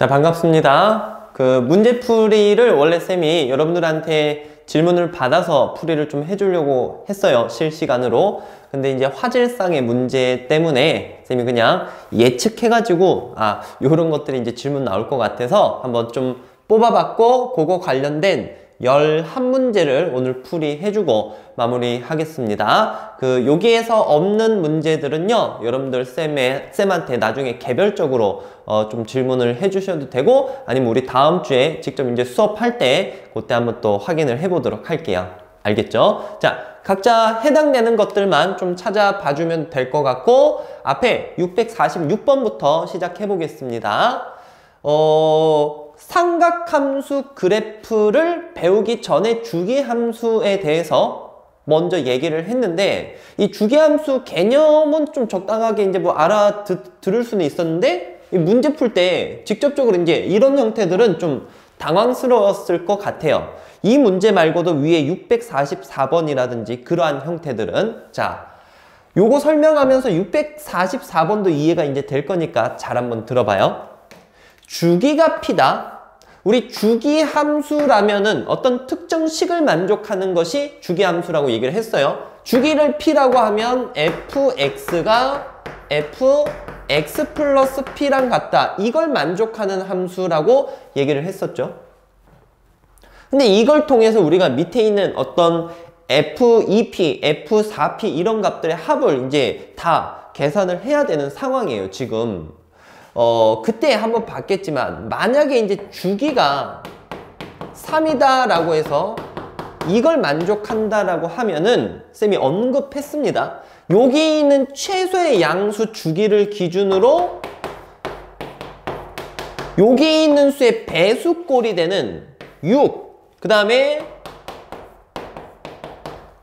자, 반갑습니다. 문제풀이를 원래 쌤이 여러분들한테 질문을 받아서 풀이를 좀 해주려고 했어요. 실시간으로. 근데 이제 화질상의 문제 때문에 쌤이 그냥 예측해가지고 요런 것들이 이제 질문 나올 것 같아서 한번 좀 뽑아봤고, 그거 관련된 11문제를 오늘 풀이해주고 마무리하겠습니다. 여기에서 없는 문제들은요, 여러분들 쌤한테 나중에 개별적으로 좀 질문을 해주셔도 되고, 아니면 우리 다음 주에 직접 이제 수업할 때 그때 한번 또 확인을 해보도록 할게요. 알겠죠? 자, 각자 해당되는 것들만 좀 찾아봐주면 될 것 같고, 앞에 646번부터 시작해 보겠습니다. 삼각함수 그래프를 배우기 전에 주기함수에 대해서 먼저 얘기를 했는데, 이 주기함수 개념은 좀 적당하게 이제 알아들을 수는 있었는데, 이 문제 풀 때 직접적으로 이제 이런 형태들은 좀 당황스러웠을 것 같아요. 이 문제 말고도 위에 644번이라든지 그러한 형태들은, 자, 요거 설명하면서 644번도 이해가 이제 될 거니까 잘 한번 들어봐요. 주기가 P다. 우리 주기함수라면은 어떤 특정 식을 만족하는 것이 주기함수라고 얘기를 했어요. 주기를 P라고 하면 fx가 fx 플러스 P랑 같다. 이걸 만족하는 함수라고 얘기를 했었죠. 근데 이걸 통해서 우리가 밑에 있는 어떤 f2p, f4p 이런 값들의 합을 이제 다 계산을 해야 되는 상황이에요, 지금. 그때 한번 봤겠지만, 만약에 이제 주기가 3이다 라고 해서 이걸 만족한다라고 하면은 쌤이 언급했습니다. 여기 있는 최소의 양수 주기를 기준으로 여기 있는 수의 배수꼴이 되는 6, 그 다음에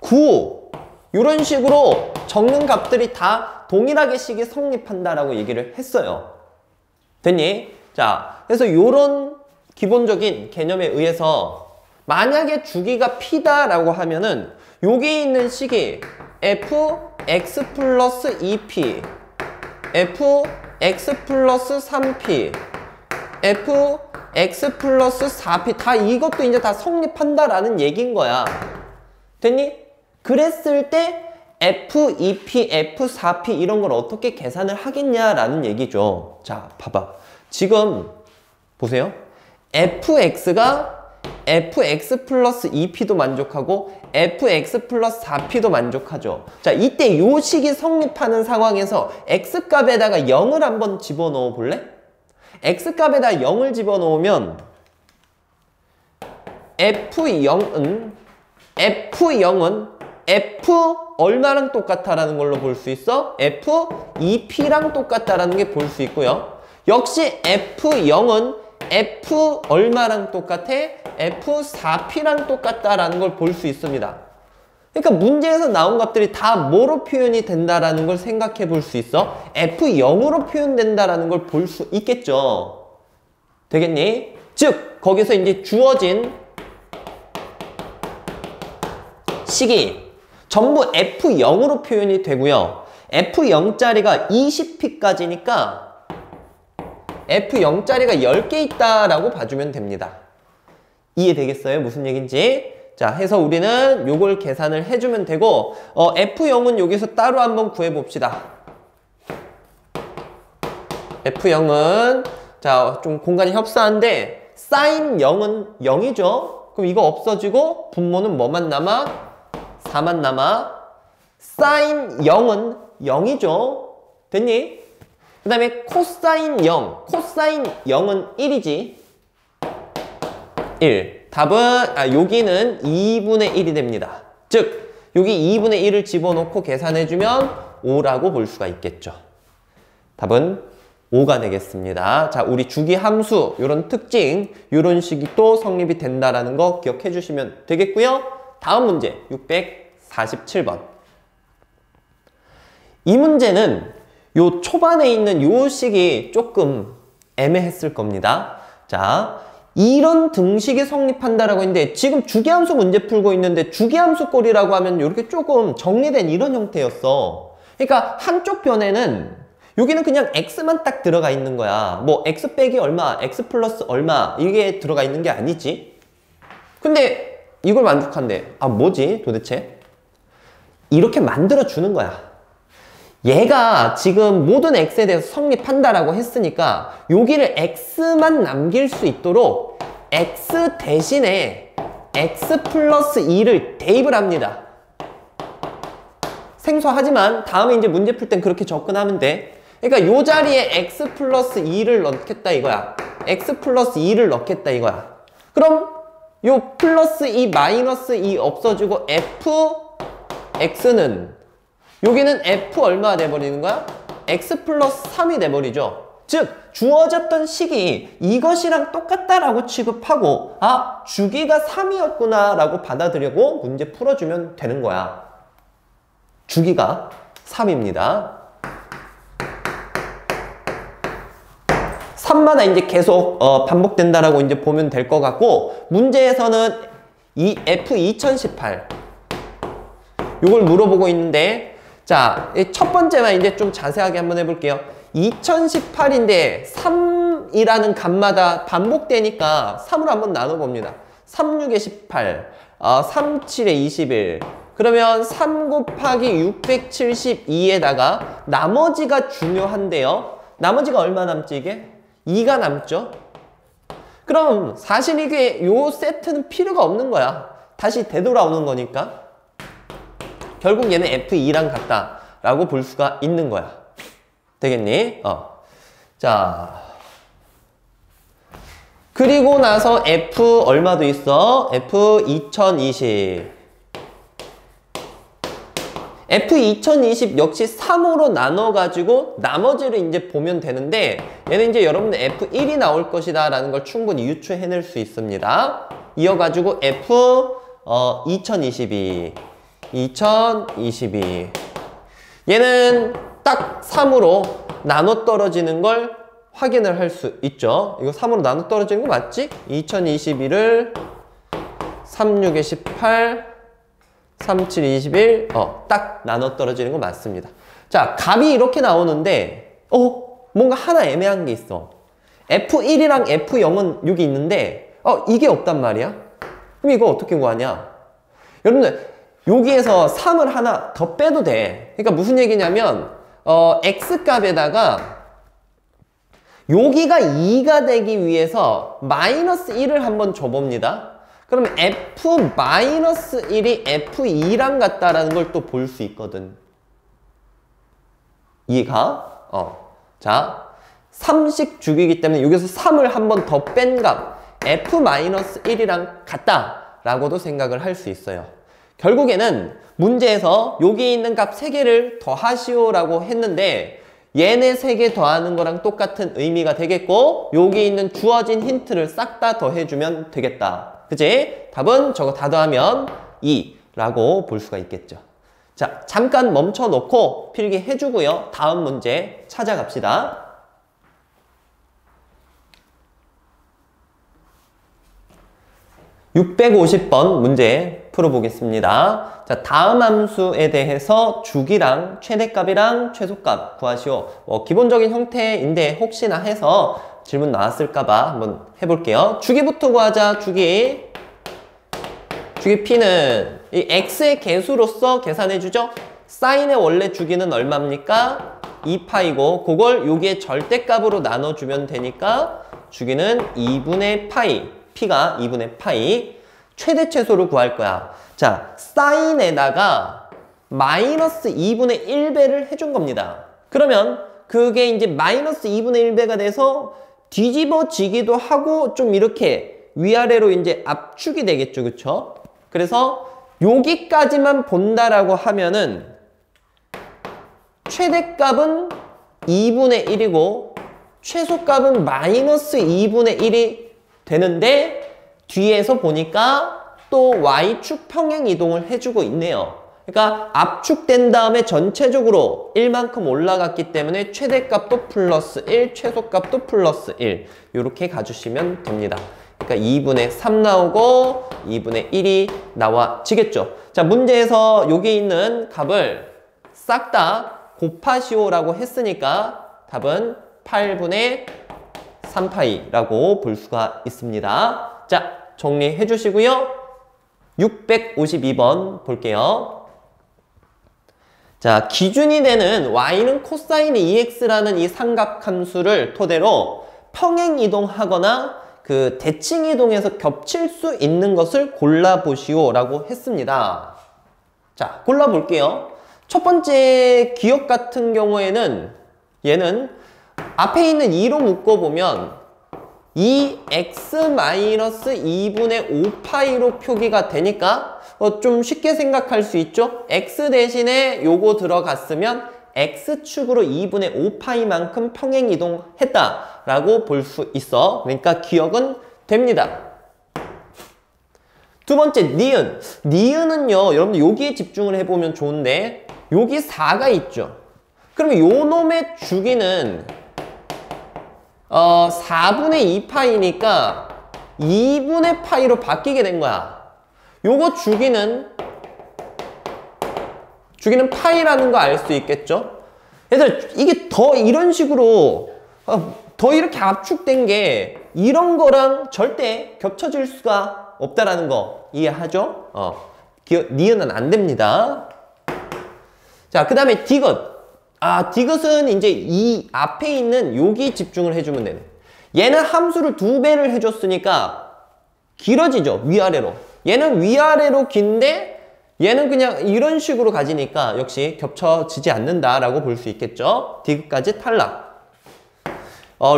9, 이런 식으로 적는 값들이 다 동일하게 식이 성립한다라고 얘기를 했어요. 됐니? 자, 그래서 요런 기본적인 개념에 의해서 만약에 주기가 P다라고 하면은 여기 있는 식이 fx 플러스 2p, fx 플러스 3p, fx 플러스 4p 다 이것도 이제 다 성립한다라는 얘기인 거야. 됐니? 그랬을 때 F2P, F4P 이런 걸 어떻게 계산을 하겠냐라는 얘기죠. 자, 봐봐. 지금 보세요. fx가 fx 플러스 2p도 만족하고 fx 플러스 4p도 만족하죠. 자, 이때 요 식이 성립하는 상황에서 x값에다가 0을 한번 집어넣어 볼래? x값에다 0을 집어넣으면 F0은 F 얼마랑 똑같다라는 걸로 볼 수 있어? F2P랑 똑같다라는 게 볼 수 있고요. 역시 F0은 F 얼마랑 똑같아? F4P랑 똑같다라는 걸 볼 수 있습니다. 그러니까 문제에서 나온 값들이 다 뭐로 표현이 된다라는 걸 생각해 볼 수 있어? F0으로 표현된다라는 걸 볼 수 있겠죠. 되겠니? 즉, 거기서 이제 주어진 식이 전부 F0으로 표현이 되고요. F0짜리가 20P까지니까 F0짜리가 10개 있다라고 봐주면 됩니다. 이해되겠어요? 무슨 얘기인지? 자, 해서 우리는 요걸 계산을 해주면 되고, F0은 여기서 따로 한번 구해봅시다. F0은, 자, 좀 공간이 협소한데, sin 0은 0이죠? 그럼 이거 없어지고, 분모는 뭐만 남아? 4만 남아. sin 0은 0이죠? 됐니? 그 다음에 코사인 0. 코사인 0은 1이지. 1. 답은, 여기는 2분의 1이 됩니다. 즉, 여기 2분의 1을 집어넣고 계산해주면 5라고 볼 수가 있겠죠. 답은 5가 되겠습니다. 자, 우리 주기함수, 요런 특징, 요런 식이 또 성립이 된다라는 거 기억해 주시면 되겠고요. 다음 문제, 647번. 이 문제는 요 초반에 있는 요 식이 조금 애매했을 겁니다. 자, 이런 등식이 성립한다라고 했는데, 지금 주기함수 문제 풀고 있는데 주기함수 꼴이라고 하면 이렇게 조금 정리된 이런 형태였어. 그러니까 한쪽 변에는 여기는 그냥 x만 딱 들어가 있는 거야. 뭐 x 빼기 얼마, x 플러스 얼마 이게 들어가 있는 게 아니지. 근데 이걸 만족한대. 아 뭐지 도대체? 이렇게 만들어 주는 거야. 얘가 지금 모든 x에 대해서 성립한다라고 했으니까 여기를 x만 남길 수 있도록 x 대신에 x 플러스 2를 대입을 합니다. 생소하지만 다음에 이제 문제 풀 땐 그렇게 접근하면 돼. 그러니까 요 자리에 x 플러스 2를 넣겠다 이거야. x 플러스 2를 넣겠다 이거야. 그럼 요 플러스 2 마이너스 2 없어지고 fx는 여기는 f 얼마가 돼버리는 거야? x 플러스 3이 돼버리죠. 즉 주어졌던 식이 이것이랑 똑같다라고 취급하고 아 주기가 3이었구나 라고 받아들이고 문제 풀어주면 되는 거야. 주기가 3입니다. 3마다 이제 계속 반복된다라고 이제 보면 될 것 같고 문제에서는 이 F2018 이걸 물어보고 있는데 자, 첫 번째만 이제 좀 자세하게 한번 해볼게요. 2018인데 3이라는 값마다 반복되니까 3으로 한번 나눠봅니다. 3, 6에 18, 3, 7에 21 그러면 3 곱하기 672에다가 나머지가 중요한데요. 나머지가 얼마 남지 이게? 2가 남죠? 그럼 사실 이게 요 세트는 필요가 없는 거야. 다시 되돌아오는 거니까. 결국 얘는 F2랑 같다 라고 볼 수가 있는 거야. 되겠니? 자. 그리고 나서 F 얼마도 있어? F2020. F2020 역시 3으로 나눠가지고 나머지를 이제 보면 되는데 얘는 이제 여러분들 F1이 나올 것이다 라는 걸 충분히 유추해낼 수 있습니다. 이어가지고 F2022 얘는 딱 3으로 나눠 떨어지는 걸 확인을 할 수 있죠. 이거 3으로 나눠 떨어지는 거 맞지? 2022를 36에 18 37, 21, 딱 나눠 떨어지는 거 맞습니다. 자, 값이 이렇게 나오는데, 뭔가 하나 애매한 게 있어. F1이랑 F0은 여기 있는데, 이게 없단 말이야? 그럼 이거 어떻게 구하냐? 여러분들, 여기에서 3을 하나 더 빼도 돼. 그러니까 무슨 얘기냐면, X값에다가, 여기가 2가 되기 위해서 마이너스 1을 한번 줘봅니다. 그러면 F-1이 F2랑 같다라는 걸 또 볼 수 있거든. 이해가? 자, 3식 주기이기 때문에 여기서 3을 한 번 더 뺀 값 F-1이랑 같다라고도 생각을 할 수 있어요. 결국에는 문제에서 여기 있는 값 3개를 더하시오라고 했는데 얘네 3개 더하는 거랑 똑같은 의미가 되겠고 여기 있는 주어진 힌트를 싹 다 더해주면 되겠다. 그치? 답은 저거 다 더하면 2라고 볼 수가 있겠죠. 자, 잠깐 멈춰 놓고 필기 해주고요. 다음 문제 찾아갑시다. (650번) 문제 풀어보겠습니다. 자, 다음 함수에 대해서 주기랑 최대값이랑 최소값 구하시오. 기본적인 형태인데 혹시나 해서 질문 나왔을까봐 한번 해볼게요. 주기부터 구하자. 주기 P는 이 x의 개수로서 계산해주죠. 사인의 원래 주기는 얼마입니까? 2파이고 그걸 여기에 절대값으로 나눠주면 되니까 주기는 2분의 파이. P가 2분의 파이. 최대 최소를 구할 거야. 자, 사인에다가 마이너스 2분의 1배를 해준 겁니다. 그러면 그게 이제 마이너스 2분의 1배가 돼서 뒤집어지기도 하고 좀 이렇게 위아래로 이제 압축이 되겠죠. 그쵸? 그래서 여기까지만 본다라고 하면은 최대값은 2분의 1이고 최소값은 마이너스 2분의 1이 되는데 뒤에서 보니까 또 Y축 평행 이동을 해주고 있네요. 그러니까 압축된 다음에 전체적으로 1만큼 올라갔기 때문에 최대값도 플러스 1, 최소값도 플러스 1 이렇게 가주시면 됩니다. 그러니까 2분의 3 나오고 2분의 1이 나와지겠죠. 자, 문제에서 여기 있는 값을 싹 다 곱하시오라고 했으니까 답은 8분의 3파이라고 볼 수가 있습니다. 자, 정리해 주시고요. 652번 볼게요. 자, 기준이 되는 y는 코사인 2x라는 이 삼각함수를 토대로 평행이동하거나 그 대칭이동해서 겹칠 수 있는 것을 골라보시오 라고 했습니다. 자, 골라볼게요. 첫 번째 기억 같은 경우에는 얘는 앞에 있는 2로 묶어보면 2x-2분의 5파이로 표기가 되니까 좀 쉽게 생각할 수 있죠? x 대신에 요거 들어갔으면 x축으로 2분의 5파이만큼 평행이동했다 라고 볼 수 있어. 그러니까 기억은 됩니다. 두 번째 니은. 니은은요, 여러분들 여기에 집중을 해보면 좋은데 여기 4가 있죠. 그러면 요 놈의 주기는 4분의 2파이니까 2분의 파이로 바뀌게 된 거야. 요거 주기는 파이라는 거 알 수 있겠죠? 얘들 이게 더 이런 식으로 더 이렇게 압축된 게 이런 거랑 절대 겹쳐질 수가 없다라는 거 이해하죠? 니은은 안 됩니다. 자, 그 다음에 디귿. 디귿은 이제 이 앞에 있는 여기 집중을 해주면 되네. 얘는 함수를 2배를 해줬으니까 길어지죠, 위아래로. 얘는 위아래로 긴데 얘는 그냥 이런 식으로 가지니까 역시 겹쳐지지 않는다라고 볼 수 있겠죠. 디귿까지 탈락.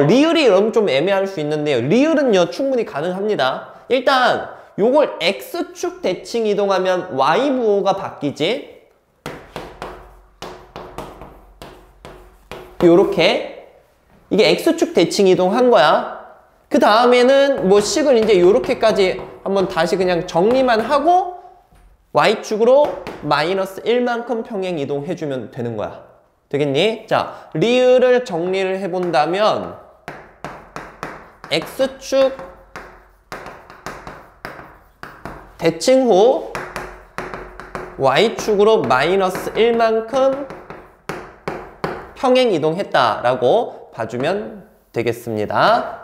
리을이 여러분 좀 애매할 수 있는데요. 리을은요 충분히 가능합니다. 일단 요걸 x축 대칭 이동하면 y 부호가 바뀌지. 요렇게 이게 x축 대칭 이동한 거야. 그 다음에는 뭐 식을 이제 요렇게까지 한번 다시 그냥 정리만 하고 y축으로 마이너스 1만큼 평행 이동해주면 되는 거야. 되겠니? 자, 리을을 정리를 해본다면 x축 대칭 후 y축으로 마이너스 1만큼 평행 이동했다라고 봐주면 되겠습니다.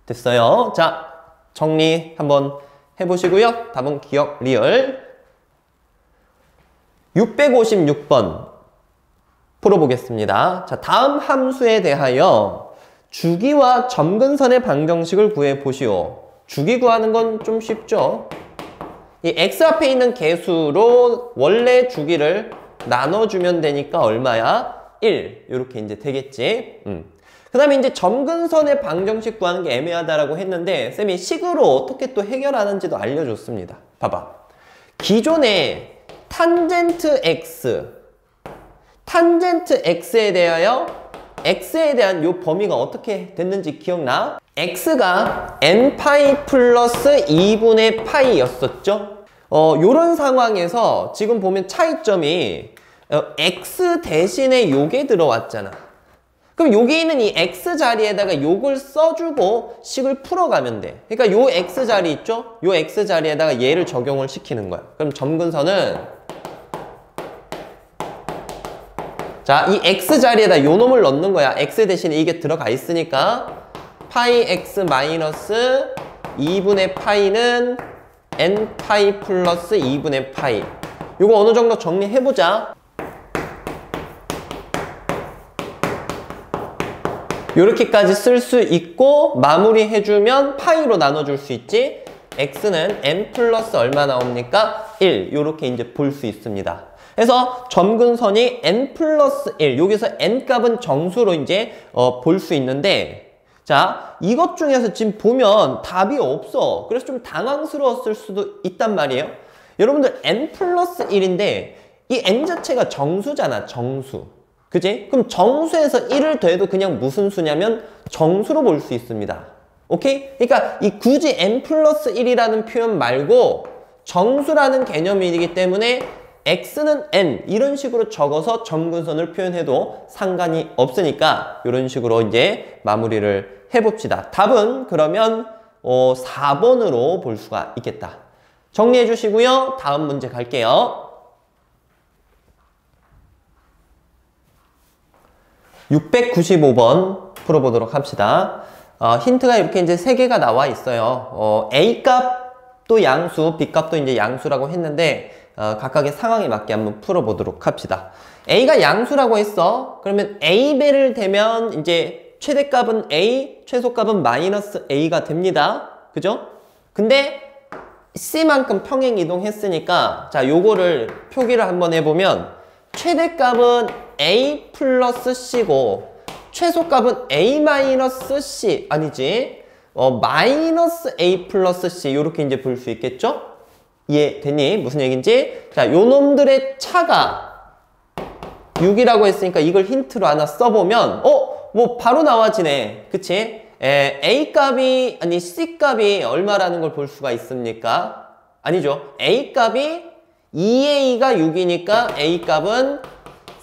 됐어요. 자, 정리 한번 해보시고요. 답은 기억 리을. 656번 풀어보겠습니다. 자, 다음 함수에 대하여 주기와 점근선의 방정식을 구해보시오. 주기 구하는 건 좀 쉽죠. 이 x 앞에 있는 개수로 원래 주기를 나눠주면 되니까 얼마야? 1. 이렇게 이제 되겠지. 그 다음에 이제 점근선의 방정식 구하는 게 애매하다라고 했는데 쌤이 식으로 어떻게 또 해결하는지도 알려줬습니다. 봐봐. 기존에 탄젠트 x에 대하여 x에 대한 요 범위가 어떻게 됐는지 기억나? x가 n파이 플러스 2분의 파이였었죠? 요런 상황에서 지금 보면 차이점이 x 대신에 요게 들어왔잖아. 그럼 여기 있는 이 x 자리에다가 요걸 써주고 식을 풀어가면 돼. 그러니까 요 x 자리 있죠? 요 x 자리에다가 얘를 적용을 시키는 거야. 그럼 점근선은 자, 이 x 자리에다 요 놈을 넣는 거야. x 대신에 이게 들어가 있으니까 파이 x 마이너스 2분의 파이는 n 파이 플러스 2분의 파이. 요거 어느 정도 정리해보자. 요렇게까지 쓸 수 있고 마무리해주면 파이로 나눠줄 수 있지. x는 n 플러스 얼마 나옵니까? 1. 요렇게 이제 볼 수 있습니다. 그래서 점근선이 n 플러스 1. 여기서 n 값은 정수로 이제 볼 수 있는데, 자, 이것 중에서 지금 보면 답이 없어. 그래서 좀 당황스러웠을 수도 있단 말이에요. 여러분들 n 플러스 1인데 이 n 자체가 정수잖아, 정수. 그지? 그럼 정수에서 1을 더해도 그냥 무슨 수냐면 정수로 볼 수 있습니다. 오케이? 그러니까 이 굳이 n 플러스 1이라는 표현 말고 정수라는 개념이기 때문에 x는 n 이런 식으로 적어서 점근선을 표현해도 상관이 없으니까 이런 식으로 이제 마무리를 해봅시다. 답은 그러면 4번으로 볼 수가 있겠다. 정리해 주시고요. 다음 문제 갈게요. 695번 풀어보도록 합시다. 힌트가 이렇게 이제 3개가 나와 있어요. A 값도 양수, B 값도 이제 양수라고 했는데, 각각의 상황에 맞게 한번 풀어보도록 합시다. A가 양수라고 했어. 그러면 A배를 되면 이제 최대값은 A, 최소값은 마이너스 A가 됩니다. 그죠? 근데 C만큼 평행 이동했으니까, 자, 요거를 표기를 한번 해보면, 최대값은 A 플러스 C고, 최소값은 A 마이너스 C, 아니지? 마이너스 A 플러스 C, 요렇게 이제 볼 수 있겠죠? 이해되니? 무슨 얘기인지? 자, 요 놈들의 차가 6이라고 했으니까 이걸 힌트로 하나 써보면, 뭐 바로 나와지네. 그치? A 값이, 아니, C 값이 얼마라는 걸 볼 수가 있습니까? 아니죠. A 값이 2A가 6이니까 A 값은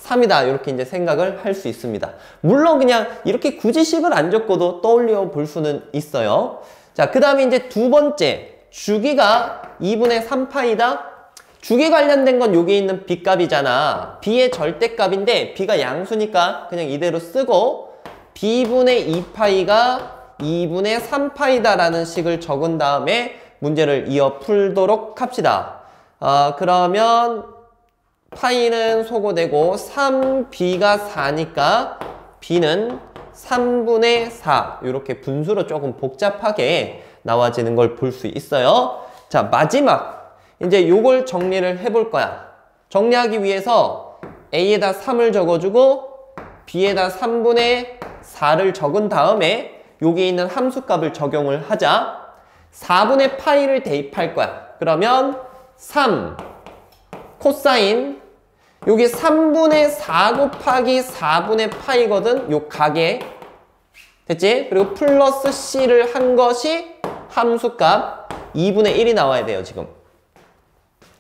3이다. 이렇게 이제 생각을 할 수 있습니다. 물론 그냥 이렇게 굳이 식을 안 적고도 떠올려 볼 수는 있어요. 자, 그 다음에 이제 두 번째. 주기가 2분의 3파이다. 주기 관련된 건 여기 있는 B 값이잖아. B의 절대값인데 B가 양수니까 그냥 이대로 쓰고 B분의 2파이가 2분의 3파이다 라는 식을 적은 다음에 문제를 이어 풀도록 합시다. 그러면 파이는 소거되고 3B가 4니까 B는 3분의 4 이렇게 분수로 조금 복잡하게 나와지는 걸 볼 수 있어요. 자, 마지막 이제 요걸 정리를 해볼 거야. 정리하기 위해서 A에다 3을 적어주고 B에다 3분의 4를 적은 다음에 여기 있는 함수값을 적용을 하자. 4분의 파이를 대입할 거야. 그러면 3 코사인 여기 3분의 4 곱하기 4분의 파이거든. 요 가게 됐지? 그리고 플러스 C를 한 것이 함수값 2분의 1이 나와야 돼요 지금.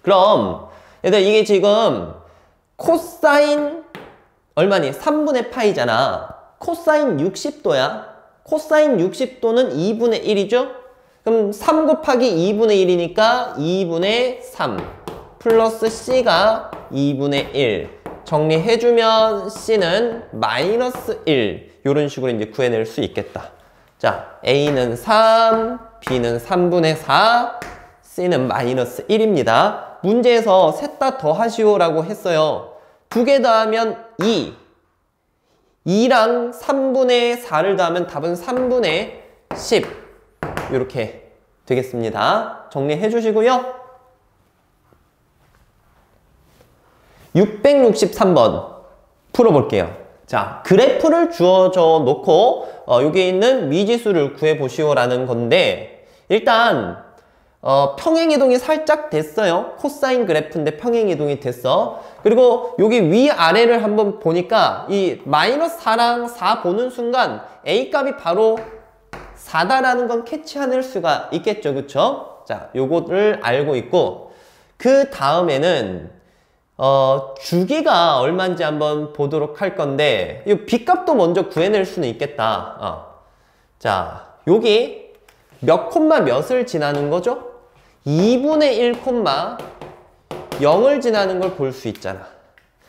그럼 얘들 이게 지금 코사인 얼마니? 3분의 파이잖아. 코사인 60도야. 코사인 60도는 2분의 1이죠? 그럼 3 곱하기 2분의 1이니까 2분의 3 플러스 C가 2분의 1 정리해주면 C는 마이너스 1 이런 식으로 이제 구해낼 수 있겠다. 자, A는 3, B는 3분의 4, C는 마이너스 1입니다. 문제에서 셋 다 더하시오 라고 했어요. 두 개 더하면 2 2랑 3분의 4를 더하면 답은 3분의 10 이렇게 되겠습니다. 정리해 주시고요. 663번 풀어볼게요. 자, 그래프를 주어져 놓고 여기 있는 미지수를 구해보시오 라는 건데 일단 평행이동이 살짝 됐어요. 코사인 그래프인데 평행이동이 됐어. 그리고 여기 위아래를 한번 보니까 이 마이너스 4랑 4 보는 순간 A값이 바로 4다라는 건 캐치해낼 수가 있겠죠. 그쵸? 자, 요거를 알고 있고 그 다음에는 주기가 얼마인지 한번 보도록 할 건데 이 B값도 먼저 구해낼 수는 있겠다. 자, 여기 몇 콤마 몇을 지나는 거죠? 2분의 1 콤마 0을 지나는 걸 볼 수 있잖아.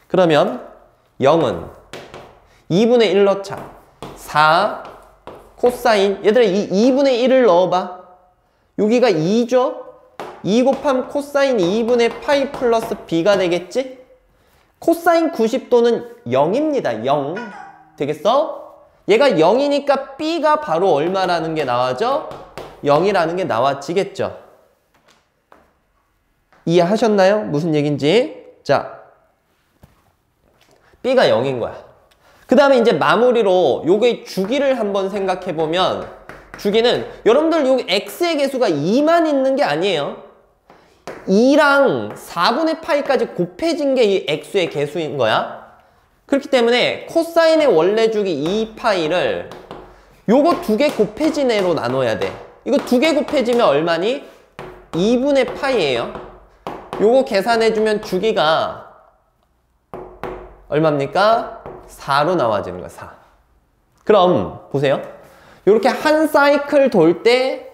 그러면 0은 2분의 1 넣자. 4 코사인 얘들아 이 2분의 1을 넣어봐. 여기가 2죠? 2 곱하면 코사인 2분의 파이 플러스 B가 되겠지? 코사인 90도는 0입니다. 0 되겠어? 얘가 0이니까 B가 바로 얼마라는 게 나와죠? 0이라는 게 나와지겠죠? 이해하셨나요? 무슨 얘기인지? 자, B가 0인 거야. 그 다음에 이제 마무리로 요게 주기를 한번 생각해보면 주기는 여러분들 여기 X의 개수가 2만 있는 게 아니에요. 2랑 4분의 파이까지 곱해진 게 이 X의 개수인 거야. 그렇기 때문에 코사인의 원래 주기 2파이를 요거 두 개 곱해진 애로 나눠야 돼. 이거 두 개 곱해지면 얼마니? 2분의 파이예요. 요거 계산해주면 주기가 얼마입니까? 4로 나와지는 거야. 4. 그럼 보세요. 요렇게 한 사이클 돌 때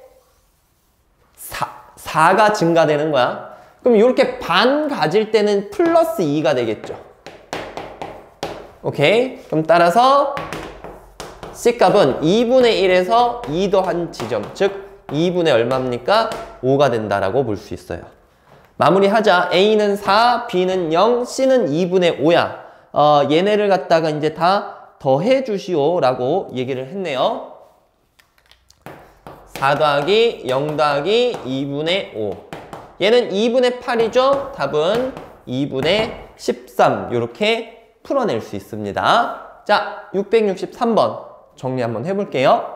4가 증가되는 거야. 그럼 요렇게 반 가질 때는 플러스 2가 되겠죠. 오케이. 그럼 따라서 C값은 2분의 1에서 2 더한 지점, 즉 2분의 얼마입니까? 5가 된다라고 볼 수 있어요. 마무리하자. A는 4, B는 0, C는 2분의 5야. 얘네를 갖다가 이제 다 더해 주시오 라고 얘기를 했네요. 4 더하기 0 더하기 2분의 5. 얘는 2분의 8이죠. 답은 2분의 13 이렇게 풀어낼 수 있습니다. 자, 663번 정리 한번 해볼게요.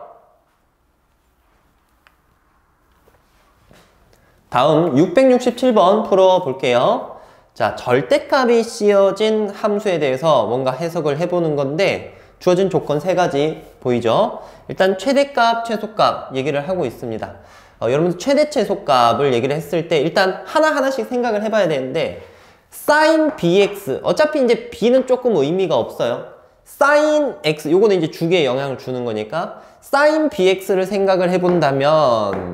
다음 667번 풀어볼게요. 자, 절대값이 씌어진 함수에 대해서 뭔가 해석을 해보는 건데 주어진 조건 3가지 보이죠? 일단 최대값, 최소값 얘기를 하고 있습니다. 여러분들 최대 최소값을 얘기를 했을 때 일단 하나하나씩 생각을 해봐야 되는데 sin bx, 어차피 이제 b는 조금 의미가 없어요. sin x, 요거는 이제 주기에 영향을 주는 거니까 sin bx를 생각을 해본다면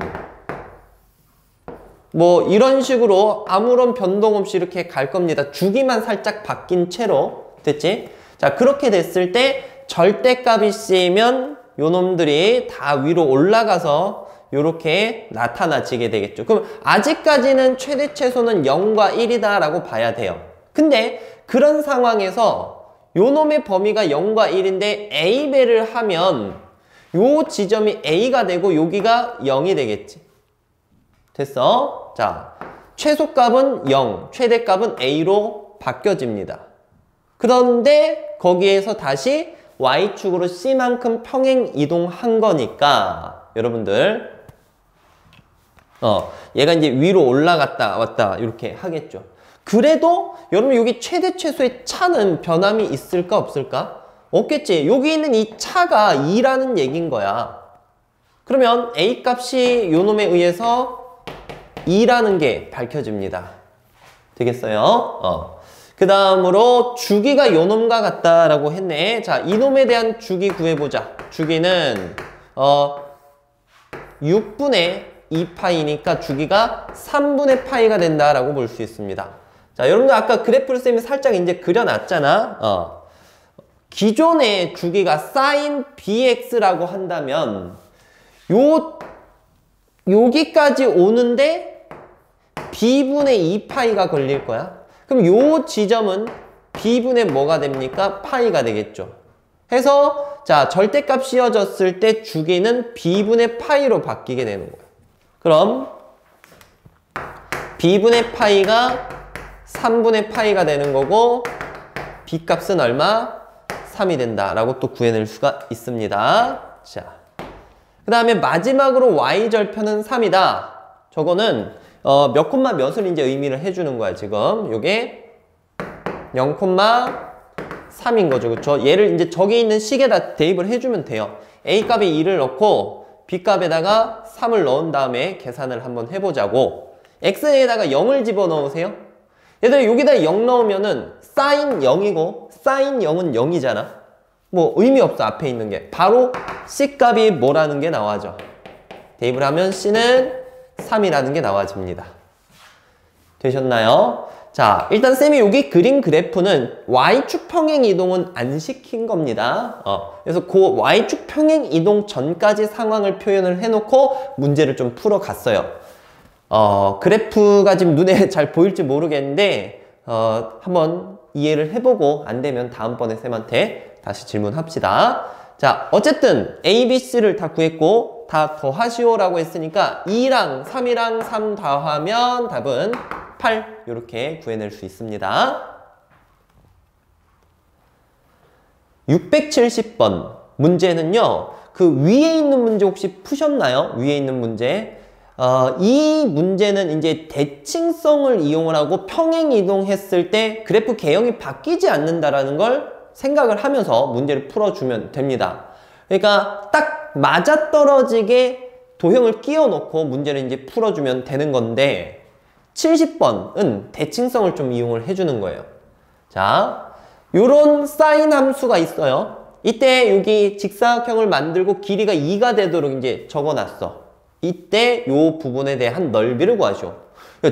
뭐 이런 식으로 아무런 변동 없이 이렇게 갈 겁니다. 주기만 살짝 바뀐 채로. 됐지? 자, 그렇게 됐을 때 절대값이 C면 요 놈들이 다 위로 올라가서 요렇게 나타나지게 되겠죠. 그럼 아직까지는 최대 최소는 0과 1이다 라고 봐야 돼요. 근데 그런 상황에서 요 놈의 범위가 0과 1인데 A배를 하면 요 지점이 A가 되고 여기가 0이 되겠지. 됐어? 자, 최소값은 0, 최대값은 A로 바뀌어집니다. 그런데 거기에서 다시 Y축으로 C만큼 평행 이동한 거니까 여러분들 얘가 이제 위로 올라갔다 왔다 이렇게 하겠죠. 그래도 여러분 여기 최대 최소의 차는 변함이 있을까 없을까? 없겠지. 여기 있는 이 차가 2라는 얘기인 거야. 그러면 A 값이 요 놈에 의해서 2라는 게 밝혀집니다. 되겠어요? 그 다음으로 주기가 요놈과 같다라고 했네. 자, 이놈에 대한 주기 구해보자. 주기는 6분의 2파이니까 주기가 3분의 파이가 된다라고 볼 수 있습니다. 자, 여러분들 아까 그래프를 쌤이 살짝 이제 그려놨잖아. 기존의 주기가 sin bx라고 한다면 여기까지 오는데 b분의 2파이가 걸릴 거야. 그럼 요 지점은 b분의 뭐가 됩니까? 파이가 되겠죠. 해서 자, 절대값 씌워졌을 때 주기는 b분의 파이로 바뀌게 되는 거예요. 그럼 b분의 파이가 3분의 파이가 되는 거고 b값은 얼마? 3이 된다라고 또 구해낼 수가 있습니다. 자, 그 다음에 마지막으로 y절편은 3이다. 저거는 몇 콤마 몇을 이제 의미를 해주는 거야, 지금. 요게 0,3인 거죠. 그쵸? 얘를 이제 저기 있는 식에다 대입을 해주면 돼요. A 값에 2를 넣고 B 값에다가 3을 넣은 다음에 계산을 한번 해보자고. X에다가 0을 집어넣으세요. 얘들아, 여기다 0 넣으면은 sin 0이고 sin 0은 0이잖아. 뭐 의미 없어, 앞에 있는 게. 바로 C 값이 뭐라는 게 나와져. 대입을 하면 C는 3이라는 게 나와집니다. 되셨나요? 자, 일단 쌤이 여기 그린 그래프는 Y축 평행 이동은 안 시킨 겁니다. 그래서 그 Y축 평행 이동 전까지 상황을 표현을 해놓고 문제를 좀 풀어갔어요. 그래프가 지금 눈에 잘 보일지 모르겠는데 한번 이해를 해보고 안 되면 다음번에 쌤한테 다시 질문합시다. 자, 어쨌든 A, B, C를 다 구했고 다 더하시오 라고 했으니까 2랑 3이랑 3 더하면 답은 8 이렇게 구해낼 수 있습니다. 670번 문제는요, 그 위에 있는 문제 혹시 푸셨나요? 위에 있는 문제. 이 문제는 이제 대칭성을 이용을 하고 평행 이동했을 때 그래프 개형이 바뀌지 않는다라는 걸 생각을 하면서 문제를 풀어주면 됩니다. 그러니까 딱 맞아떨어지게 도형을 끼워 놓고 문제를 이제 풀어주면 되는 건데 70번은 대칭성을 좀 이용을 해주는 거예요. 자, 요런 사인 함수가 있어요. 이때 여기 직사각형을 만들고 길이가 2가 되도록 이제 적어놨어. 이때 요 부분에 대한 넓이를 구하죠.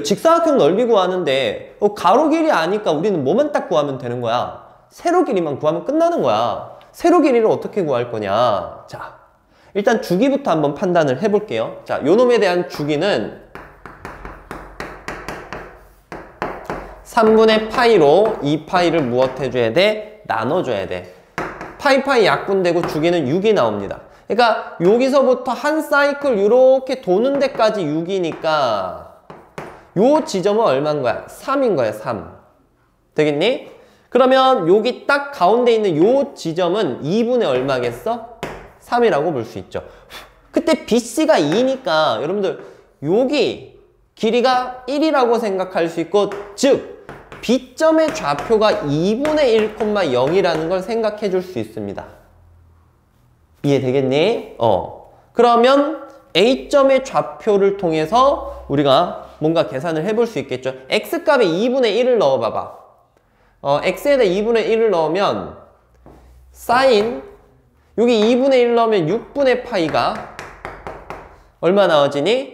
직사각형 넓이 구하는데 가로 길이 아니까 우리는 뭐만 딱 구하면 되는 거야? 세로 길이만 구하면 끝나는 거야. 세로 길이를 어떻게 구할 거냐. 자, 일단 주기부터 한번 판단을 해볼게요. 자, 요 놈에 대한 주기는 3분의 파이로 이 파이를 무엇 해줘야 돼? 나눠줘야 돼. 파이 약분되고 주기는 6이 나옵니다. 그러니까 여기서부터 한 사이클 이렇게 도는 데까지 6이니까 요 지점은 얼마인 거야? 3인 거야, 3. 되겠니? 그러면 여기 딱 가운데 있는 요 지점은 2분의 얼마겠어? 3이라고 볼 수 있죠. 그때 BC가 2니까 여러분들 여기 길이가 1이라고 생각할 수 있고, 즉 B점의 좌표가 2분의 1,0이라는 걸 생각해 줄 수 있습니다. 이해되겠니? 그러면 A점의 좌표를 통해서 우리가 뭔가 계산을 해볼 수 있겠죠. X값에 2분의 1을 넣어봐봐. X에다 2분의 1을 넣으면 사인, 여기 2분의 1 넣으면 6분의 파이가 얼마 나와지니?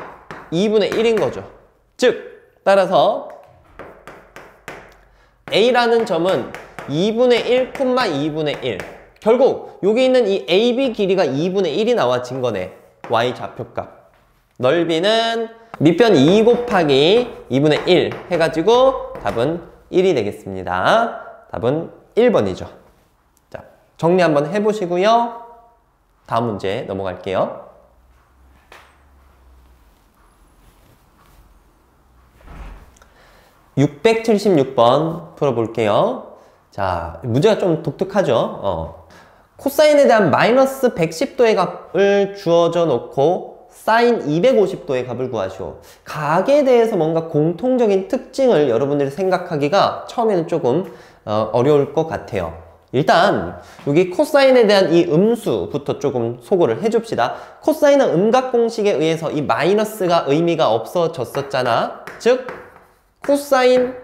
2분의 1인 거죠. 즉, 따라서 A라는 점은 2분의 1, 2분의 1. 결국 여기 있는 이 AB 길이가 2분의 1이 나와진 거네. Y 좌표값. 넓이는 밑변 2 곱하기 2분의 1 해가지고 답은 1이 되겠습니다. 답은 1번이죠. 자, 정리 한번 해보시고요. 다음 문제 넘어갈게요. (676번) 풀어볼게요. 자, 문제가 좀 독특하죠. 코사인에 대한 마이너스 110도의 값을 주어져 놓고 사인 250도의 값을 구하시오. 각에 대해서 뭔가 공통적인 특징을 여러분들이 생각하기가 처음에는 조금 어려울 것 같아요. 일단 여기 코사인에 대한 이 음수부터 조금 소개를 해줍시다. 코사인은 음각 공식에 의해서 이 마이너스가 의미가 없어졌었잖아. 즉 코사인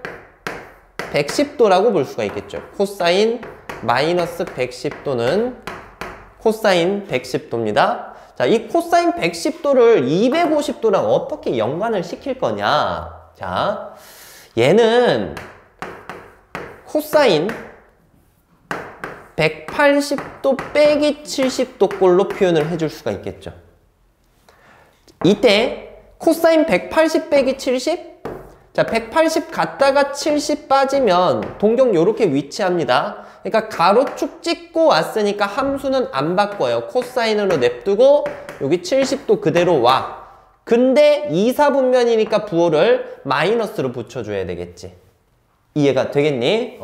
110도라고 볼 수가 있겠죠. 코사인 마이너스 110도는 코사인 110도입니다. 자, 이 코사인 110도를 250도랑 어떻게 연관을 시킬 거냐. 자, 얘는 코사인 180도 빼기 70도 꼴로 표현을 해줄 수가 있겠죠. 이때 코사인 180 빼기 70? 자, 180 갔다가 70 빠지면 동경 요렇게 위치합니다. 그러니까 가로축 찍고 왔으니까 함수는 안 바꿔요. 코사인으로 냅두고 여기 70도 그대로 와. 근데 2, 4분면이니까 부호를 마이너스로 붙여줘야 되겠지. 이해가 되겠니?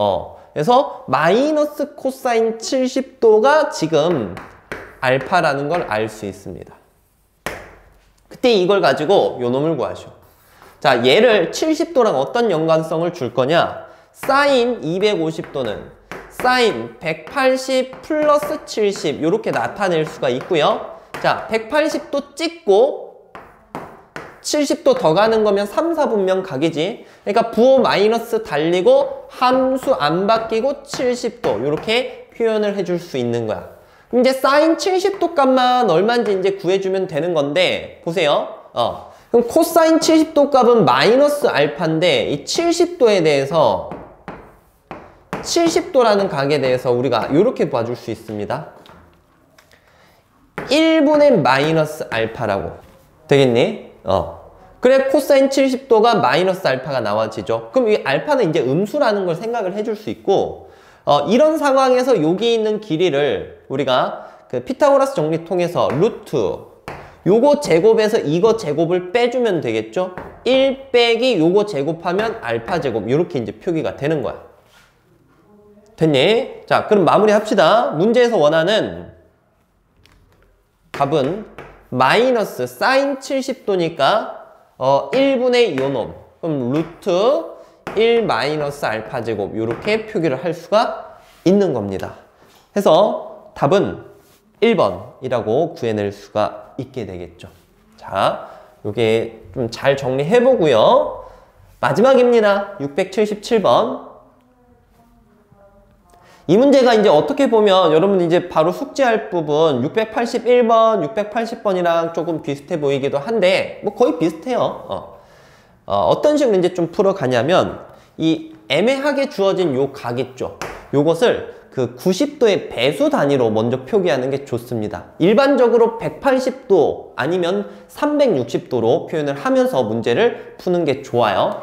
그래서 마이너스 코사인 70도가 지금 알파라는 걸 알 수 있습니다. 그때 이걸 가지고 요 놈을 구하셔. 자, 얘를 70도랑 어떤 연관성을 줄 거냐? 사인 250도는 사인 180 플러스 70 이렇게 나타낼 수가 있고요. 자, 180도 찍고 70도 더 가는 거면 3, 4분면 각이지. 그러니까 부호 마이너스 달리고 함수 안 바뀌고 70도 이렇게 표현을 해줄 수 있는 거야. 그럼 이제 사인 70도 값만 얼마인지 이제 구해주면 되는 건데 보세요. 그럼 코사인 70도 값은 마이너스 알파인데 이 70도에 대해서 70도라는 각에 대해서 우리가 이렇게 봐줄 수 있습니다. 1분의 마이너스 알파라고 되겠니? 그래 코사인 70도가 마이너스 알파가 나와지죠. 그럼 이 알파는 이제 음수라는 걸 생각을 해줄 수 있고 이런 상황에서 여기 있는 길이를 우리가 그 피타고라스 정리 통해서 루트 요거 제곱에서 이거 제곱을 빼주면 되겠죠? 1 빼기 요거 제곱하면 알파 제곱 이렇게 이제 표기가 되는 거야. 됐니? 자, 그럼 마무리 합시다. 문제에서 원하는 답은 마이너스 사인 70도니까 1분의 요놈. 그럼 루트 1 마이너스 알파 제곱 이렇게 표기를 할 수가 있는 겁니다. 해서 답은 1번이라고 구해낼 수가 있게 되겠죠. 자, 요게 좀 잘 정리해 보고요. 마지막입니다. 677번. 이 문제가 이제 어떻게 보면 여러분 이제 바로 숙지할 부분 681번, 680번이랑 조금 비슷해 보이기도 한데 뭐 거의 비슷해요. 어떤 식으로 이제 좀 풀어가냐면 이 애매하게 주어진 요 각 있죠. 요것을 그 90도의 배수 단위로 먼저 표기하는 게 좋습니다. 일반적으로 180도 아니면 360도로 표현을 하면서 문제를 푸는 게 좋아요.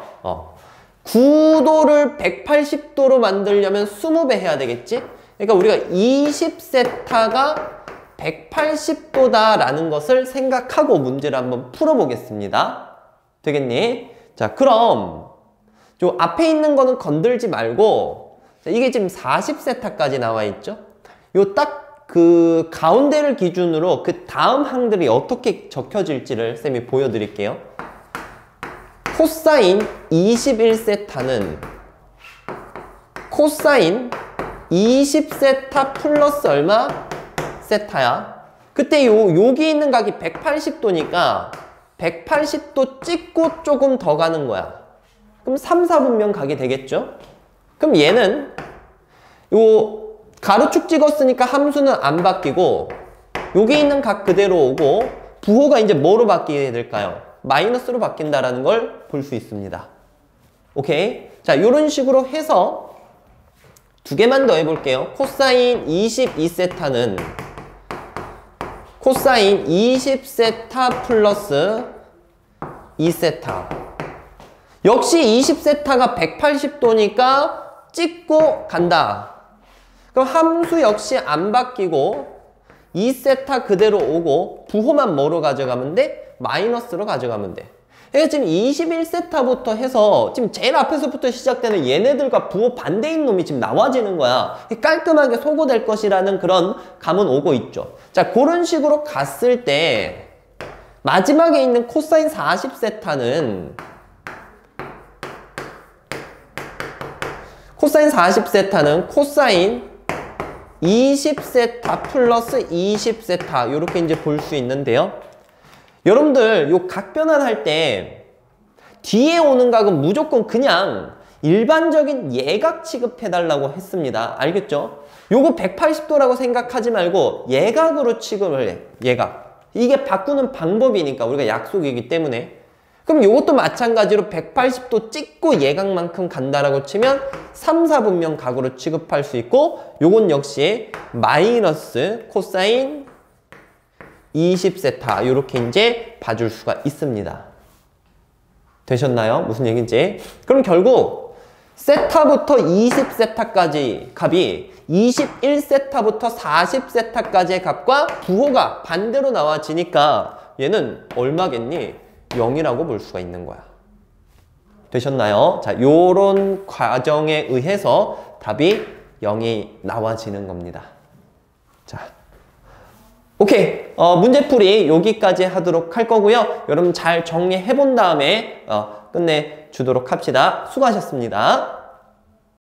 구도를 180도로 만들려면 20배 해야 되겠지? 그러니까 우리가 20세타가 180도다 라는 것을 생각하고 문제를 한번 풀어보겠습니다. 되겠니? 자, 그럼 요 앞에 있는 거는 건들지 말고, 이게 지금 40세타까지 나와 있죠? 요 딱 그 가운데를 기준으로 그 다음 항들이 어떻게 적혀질지를 쌤이 보여드릴게요. 코사인 21세타는 코사인 20세타 플러스 얼마? 세타야. 그때 여기 있는 각이 180도니까 180도 찍고 조금 더 가는 거야. 그럼 3, 4분면 각이 되겠죠? 그럼 얘는 요 가로축 찍었으니까 함수는 안 바뀌고 여기 있는 각 그대로 오고 부호가 이제 뭐로 바뀌게 될까요? 마이너스로 바뀐다라는 걸 볼 수 있습니다. 오케이? 자, 요런 식으로 해서 두 개만 더 해볼게요. 코사인 22세타는 코사인 20세타 플러스 2세타. 역시 20세타가 180도니까 찍고 간다. 그럼 함수 역시 안 바뀌고 2세타 그대로 오고 부호만 뭐로 가져가면 돼? 마이너스로 가져가면 돼. 그러니까 지금 21세타부터 해서 지금 제일 앞에서부터 시작되는 얘네들과 부호 반대인 놈이 지금 나와지는 거야. 깔끔하게 소거될 것이라는 그런 감은 오고 있죠. 자, 그런 식으로 갔을 때 마지막에 있는 코사인 40세타는 코사인 20세타 플러스 20세타 이렇게 이제 볼 수 있는데요. 여러분들 요 각 변환할 때 뒤에 오는 각은 무조건 그냥 일반적인 예각 취급해달라고 했습니다. 알겠죠? 요거 180도라고 생각하지 말고 예각으로 취급을 해. 예각. 이게 바꾸는 방법이니까 우리가 약속이기 때문에. 그럼 요것도 마찬가지로 180도 찍고 예각만큼 간다라고 치면 3, 4분면 각으로 취급할 수 있고, 요건 역시 마이너스 코사인 20세타 이렇게 이제 봐줄 수가 있습니다. 되셨나요? 무슨 얘기인지? 그럼 결국 세타부터 20세타까지 값이 21세타부터 40세타까지의 값과 부호가 반대로 나와지니까 얘는 얼마겠니? 0이라고 볼 수가 있는 거야. 되셨나요? 자, 요런 과정에 의해서 답이 0이 나와지는 겁니다. 자, 오케이. 문제풀이 여기까지 하도록 할 거고요. 여러분 잘 정리해 본 다음에 끝내주도록 합시다. 수고하셨습니다.